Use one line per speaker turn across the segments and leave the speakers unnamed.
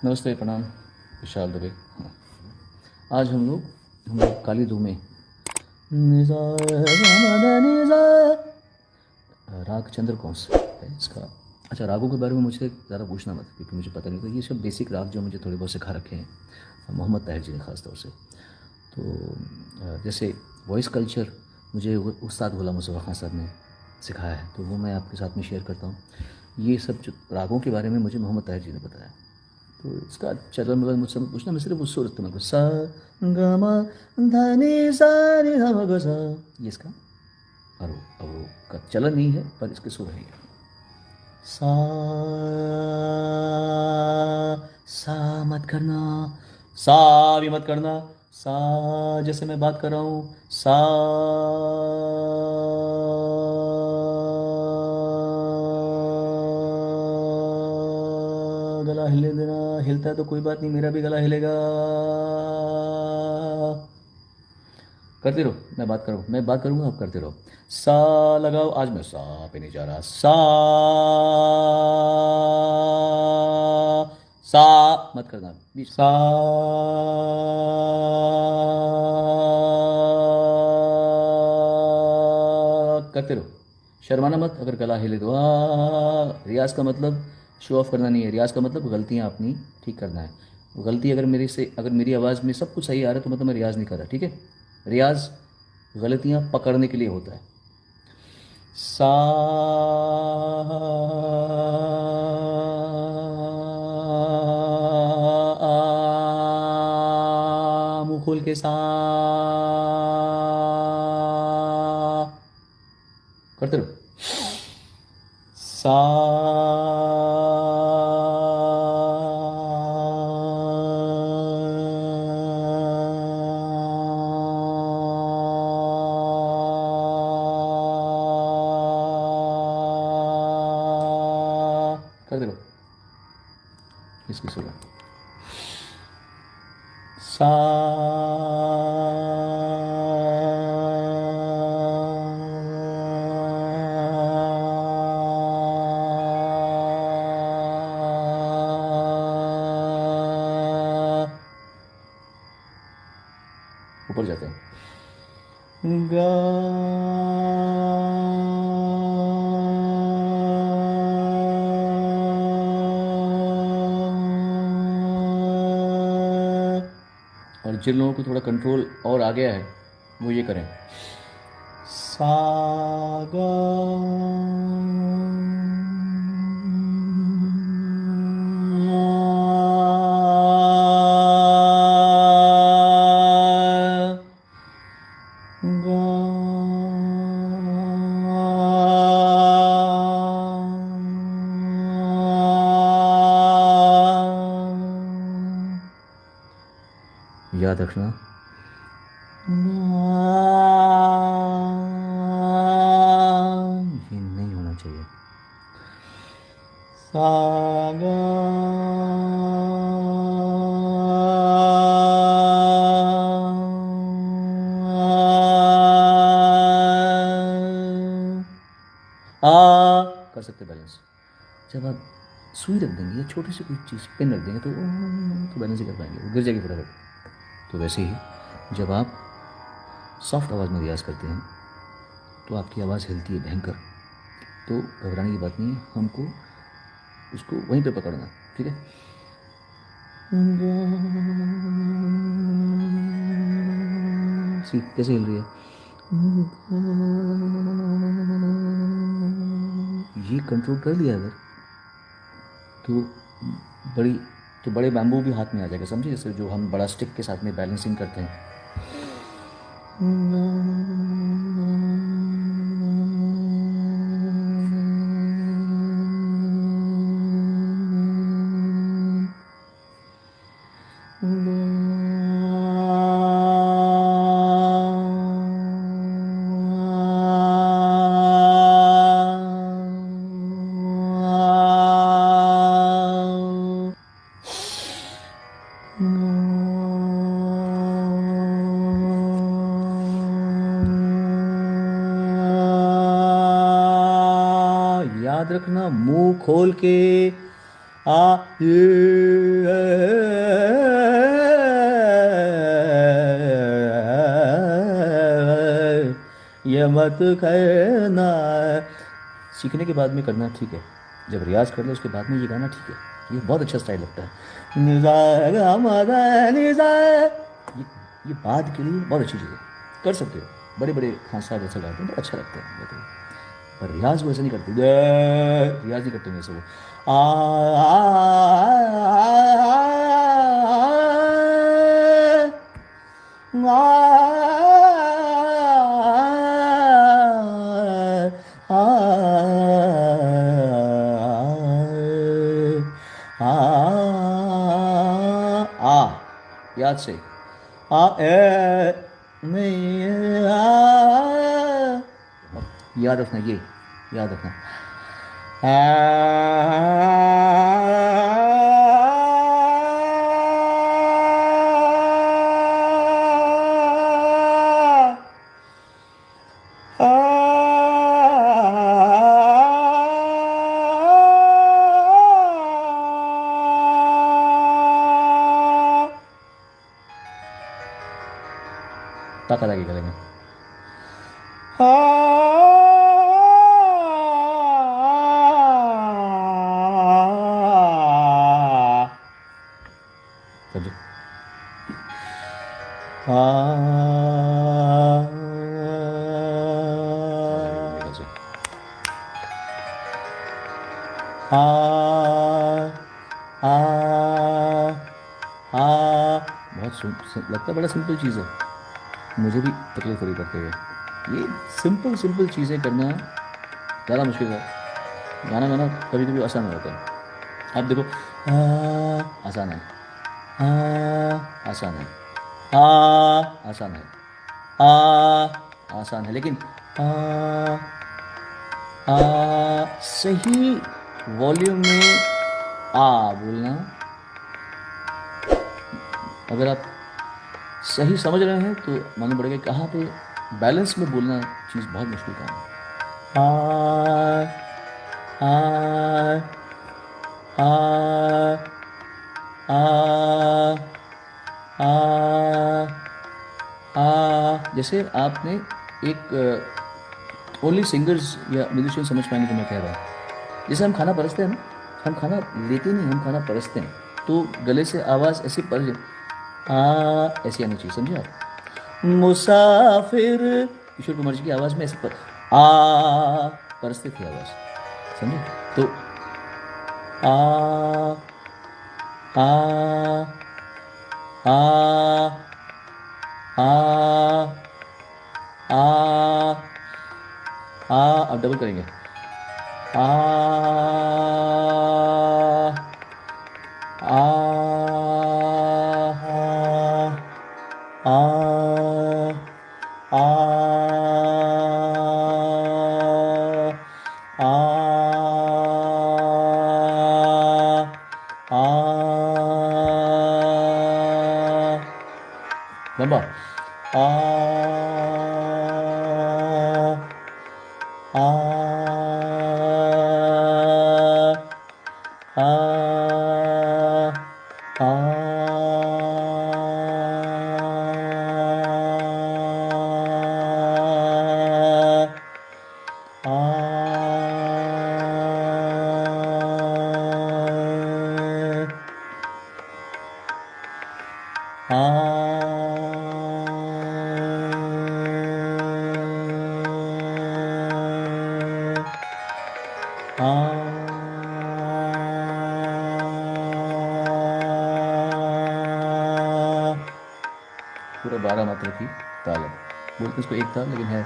नमस्ते, प्रणाम। विशाल दुबे। हाँ, आज हम लोग काली धूमें निजा निजा राग चंद्र कौन सा है इसका। अच्छा, रागों के बारे में मुझसे ज़्यादा पूछना मत, क्योंकि मुझे पता नहीं था। ये सब बेसिक राग जो मुझे थोड़े बहुत सिखा रखे हैं मोहम्मद ताहिर जी ने ख़ास तौर से। तो जैसे वॉइस कल्चर मुझे उस्ताद गुलाम मुस्तफ़ा खान साहब ने सिखाया है, तो वो मैं आपके साथ में शेयर करता हूँ। ये सब जो रागों के बारे में मुझे मोहम्मद ताहिर जी ने बताया। तो इसका चलन मतलब मुझसे मत पूछना, मैं सिर्फ उस सुर इस्तेमाल करूँ। सा ग म ध नि सा नि ध म ग सा, ये इसका अवरोह का चलन नहीं है, पर इसके सुर हैं। सा सा मत करना, सा भी मत करना। सा जैसे मैं बात कर रहा हूँ, सा गला हिले देना। हिलता है तो कोई बात नहीं, मेरा भी गला हिलेगा। करते रहो, मैं बात करूँगा, आप करते रहो। सा लगाओ। आज मैं सा पे नहीं जा रहा। सा मत करना बीच। सा करते रहो, शर्माना मत। अगर गला हिले तो रियाज का मतलब शो ऑफ करना नहीं है। रियाज का मतलब गलतियाँ अपनी ठीक करना है। गलती अगर मेरी आवाज़ में सब कुछ सही आ रहा है तो मतलब मैं रियाज नहीं कर रहा, ठीक है। रियाज गलतियाँ पकड़ने के लिए होता है। सा मुंह खोल के सा करते रहो। सा करते रहो। इसकी सुना सा ऊपर जाते हैं। गा और जिन लोगों को थोड़ा कंट्रोल और आ गया है वो ये करें। सा गा गा याद रखना, ये नहीं होना चाहिए। सा गा कर सकते बैलेंस। जब आप सुई रख देंगे या छोटी सी कोई चीज़ पेन रख देंगे तो बैलेंस ही कर पाएंगे, वो गिर जाएगी फटाफट। तो वैसे ही जब आप सॉफ्ट आवाज़ में रियाज़ करते हैं तो आपकी आवाज़ हिलती है भयंकर। तो घबराने की बात नहीं है, हमको उसको वहीं पे पकड़ना, ठीक है। सी कैसे हिल रही है, ये कंट्रोल कर लिया अगर तो बड़ी तो बड़े बैम्बू भी हाथ में आ जाएगा, समझिए। जैसे जो हम बड़ा स्टिक के साथ में बैलेंसिंग करते हैं। याद रखना, मुंह खोल के आ ये ये मत करना। सीखने के बाद में करना ठीक है, जब रियाज कर लो उसके बाद में ये गाना ठीक है, ये बहुत अच्छा स्टाइल लगता है। निजा गा मा दा निजा, ये बाद के लिए बहुत अच्छी चीज़ है, कर सकते हो। बड़े बड़े खान साहब ऐसा गाते हैं, बहुत अच्छा लगता है गाते हैं। पर रियाज वो ऐसा नहीं करते, रियाज नहीं करते हैं ऐसे वो आ याद से आ ए नहीं याद रखना, ये याद रखना। ताकत आगे गले में। समझे? बहुत लगता है बड़ा सिंपल चीज़ है, मुझे भी तकलीफ हो रही करते हुए। ये सिंपल सिंपल चीज़ें करना ज़्यादा मुश्किल है, गाना गाना कभी कभी आसान होता है। आप देखो आसान है, आसान है, आसान है, आसान है, लेकिन सही वॉल्यूम में बोलना, अगर आप सही समझ रहे हैं तो मालूम पड़ेगा कहाँ पे बैलेंस में बोलना चीज़ बहुत मुश्किल काम है। जैसे आपने एक ओनली सिंगर्स या म्यूजिशियन समझ पाएंगे जो मैं कह रहा हूँ। जैसे हम खाना परसते हैं ना, हम खाना लेते नहीं, हम खाना परसते हैं, तो गले से आवाज़ ऐसी पर ऐसी आनी चाहिए, समझे आप? मुसाफिर किशोर कुमार जी की आवाज़ में ऐसे परसते थे आवाज़, समझे? तो अब डबल करेंगे। लंबा पूरा 12 मात्रा की ताल है, बोलते इसको एक ताल, लेकिन है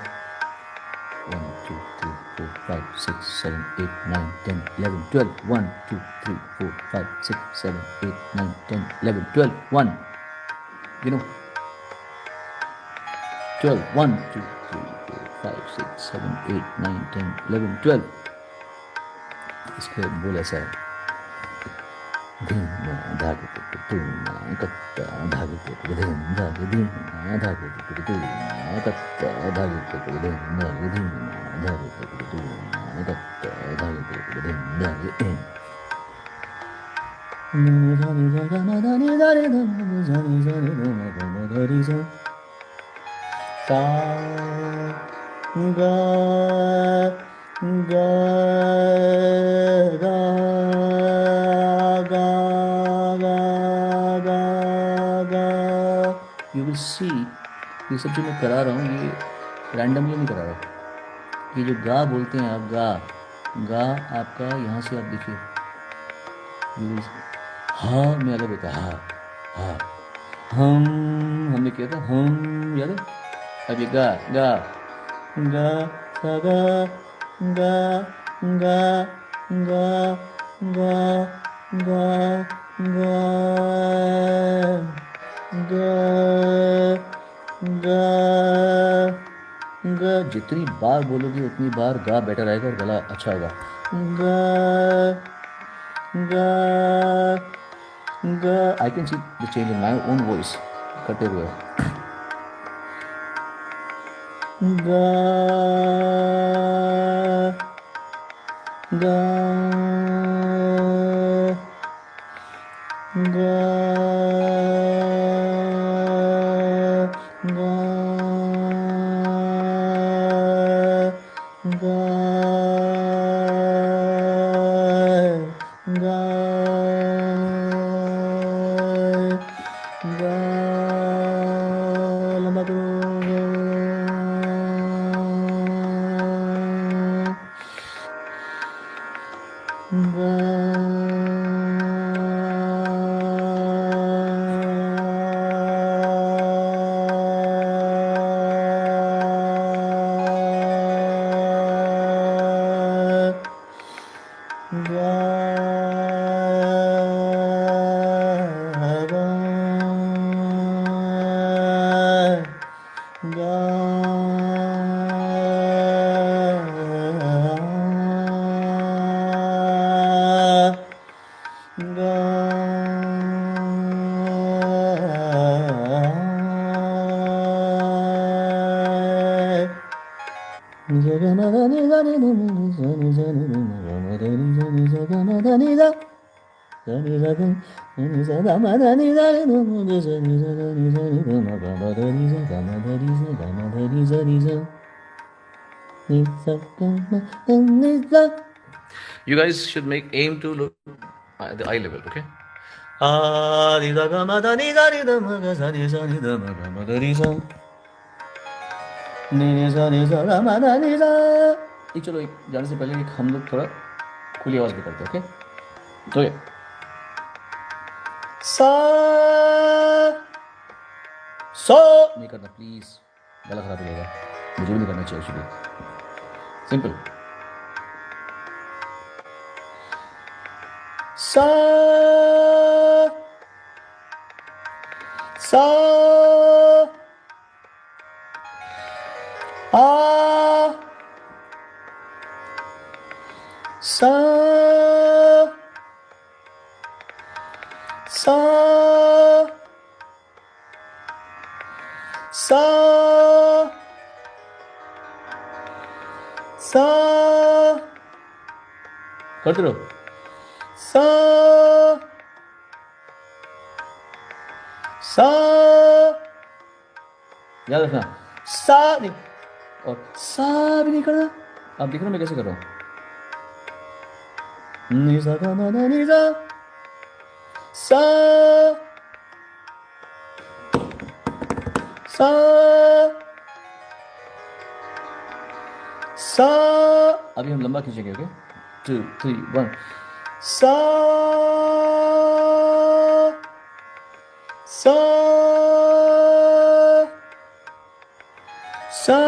1 2 3 4 5 6 7 8 9 10 11 12 1 2 3 4 5 6 7 8 9 10 11 12 1, you know, 12 1 2 3 4 5 6 7 8 9 10 11 12। इसका बोल ऐसा है, धीमा धागे पे धूमा कत्ता धागे पे धीमा धागे धीमा धागे पे धूमा कत्ता धागे पे धीमा धागे धीमा धागे पे धूमा कत्ता धागे पे धीमा धागे नि धा नि धा गा मा धा नि धा नि धा मा धा नि धा नि धा मा धा मा धा नि धा सा गा गा गा गा गा गा गा। यू विल सी ये सब जो मैं करा रहा हूँ ये रैंडमली नहीं करा रहा। ये जो गा बोलते हैं आप, गा गा आपका यहाँ से आप देखिए यू विल हा में अलग होता है। हा हा हमने किया था हम, याद है? अब ये गा गा गा सा गा गा गा गा गा गा गा गा गा गा। जितनी बार बोलोगे उतनी बार गा बेटर आएगा और गला अच्छा होगा। गा गा गा। I can see the change in my own voice करते हुए। गा गा गा गा गा गा गा। लंबा करो। गा You guys should make aim to look at the eye level, okay? Ni da ga ma da ni da ni da ma ga sa ni da ma da ni sa ni sa ga ma da ni sa। एक चलो एक जाने से पहले एक हम लोग थोड़ा खुली आवाज भी करते हैं, ओके? तो ये सा सो नहीं करना प्लीज, गला खराब हो जाएगा। मुझे भी नहीं करना चाहिए एक्चुअली। सिंपल सा सा आ सा सा सा सा। करते रहो सा सा। याद रखना सा नहीं और सा भी नहीं करना। आप देख रहे हो मैं कैसे कर रहा हूँ? नि सा गा मा दा नि सा सा सा सा। अभी हम लंबा खींचेंगे, ओके? 2 3 1 सा सा सा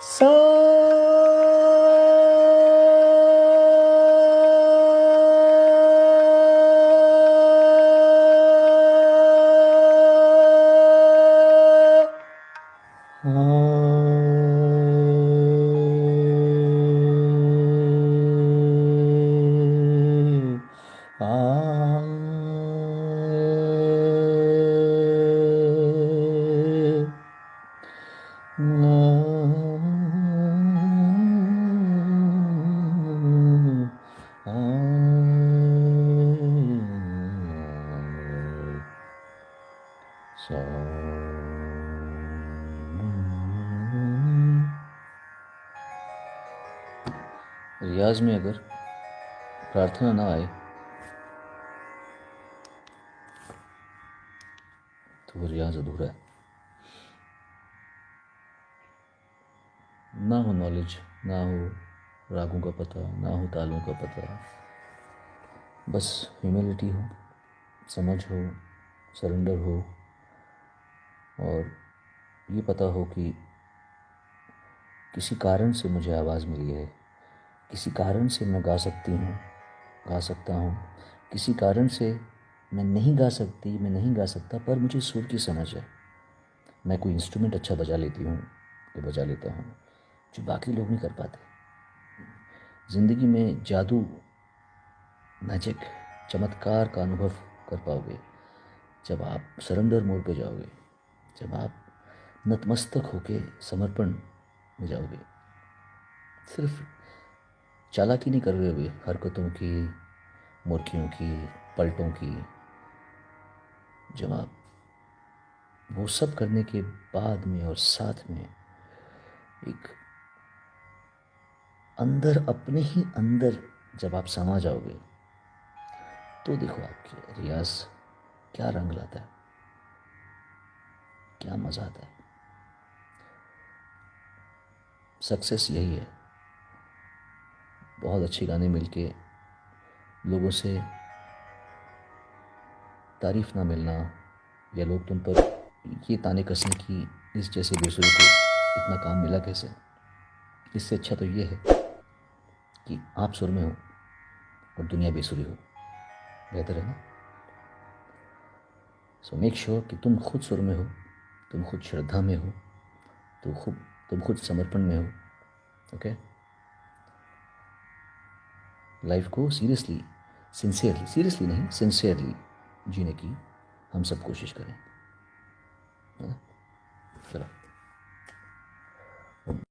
सा। रियाज में अगर प्रार्थना ना आए तो वो रियाज अधूरा है। ना हो नॉलेज, ना हो रागों का पता, ना हो तालों का पता, बस ह्यूमिलिटी हो, समझ हो, सरेंडर हो, और ये पता हो कि किसी कारण से मुझे आवाज़ मिली है, किसी कारण से मैं गा सकती हूँ, गा सकता हूँ, किसी कारण से मैं नहीं गा सकती, मैं नहीं गा सकता, पर मुझे सुर की समझ है। मैं कोई इंस्ट्रूमेंट अच्छा बजा लेती हूँ, तो बजा लेता हूँ, जो बाकी लोग नहीं कर पाते। ज़िंदगी में जादू, मैजिक, चमत्कार का अनुभव कर पाओगे जब आप सरेंडर मोड पे जाओगे, जब आप नतमस्तक होके समर्पण में जाओगे। सिर्फ चालाकी नहीं कर रहे हुए हरकतों की, मुर्कियों की, पलटों की। जब आप वो सब करने के बाद में और साथ में एक अंदर, अपने ही अंदर जब आप समा जाओगे, तो देखो आपके रियाज क्या रंग लाता है, क्या मज़ा आता है। सक्सेस यही है, बहुत अच्छे गाने मिलके लोगों से तारीफ़ ना मिलना, या लोग तुम पर ये ताने कसें कि इस जैसे बेसुरे को इतना काम मिला कैसे। इससे अच्छा तो ये है कि आप सुर में हो और दुनिया बेसुरी हो। बेहतर है ना? सो मेक श्योर कि तुम खुद सुर में हो, तुम खुद श्रद्धा में हो, तुम खुद समर्पण में हो। ओके, लाइफ को सीरियसली, सीरियसली नहीं, सिंसियरली जीने की हम सब कोशिश करें, है ना?